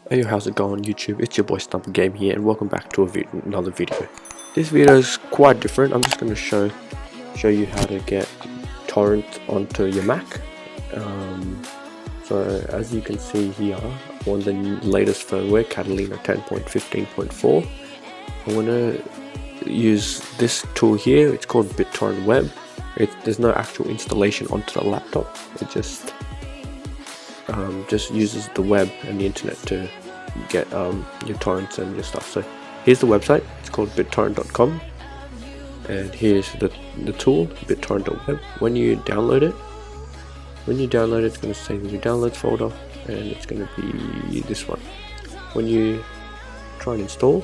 Hey, how's it going YouTube? It's your boy StumperGamer here, and welcome back to another video. This video is quite different. I'm just going to show you how to get torrent onto your Mac. So as you can see here, on the latest firmware, Catalina 10.15.4, I'm going to use this tool here. It's called BitTorrent Web. There's no actual installation onto the laptop. It just uses the web and the internet to get your torrents and your stuff. So here's the website. It's called BitTorrent.com, and here's the tool, BitTorrent.web. When you download it, it's going to save in your downloads folder, and it's going to be this one. When you try and install,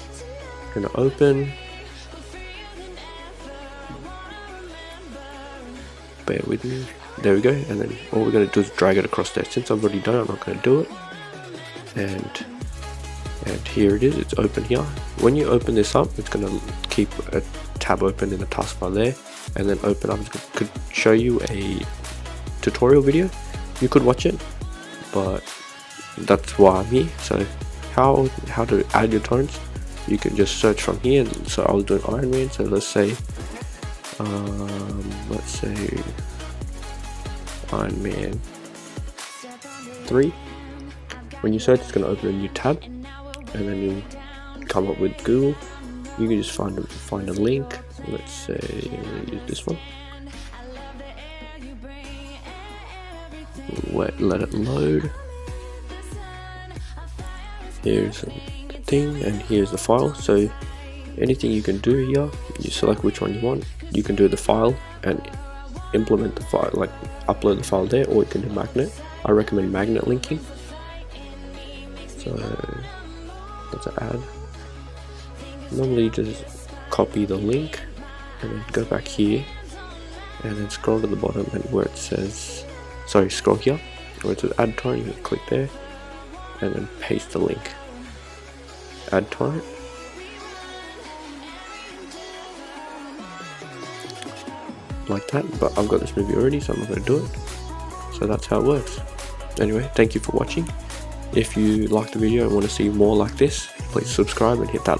it's going to open. Bear with me. There we go, and then all we're going to do is drag it across there. Since I've already done it, I'm not going to do it. And here it is. It's open here. When you open this up, it's going to keep a tab open in the taskbar there, and then open up. It could show you a tutorial video. You could watch it, but that's why I'm here. So how to add your torrents? You can just search from here. So I was doing Iron Man. So let's say Iron Man 3. When you search, it's going to open a new tab, and then you come up with Google. You can just find a link. Let's say use this one. Let it load. Here's the thing, and here's the file. So anything you can do here, you select which one you want. You can do the file and implement the file, like upload the file there, or you can do magnet. I recommend magnet linking. So let's add. Normally you just copy the link and then go back here and then scroll to the bottom, and where it says, scroll here where it says add torrent, you click there and then paste the link. Add torrent. Like that, but I've got this movie already, so I'm not going to do it. So that's how it works. Anyway, thank you for watching. If you liked the video and want to see more like this, please subscribe and hit that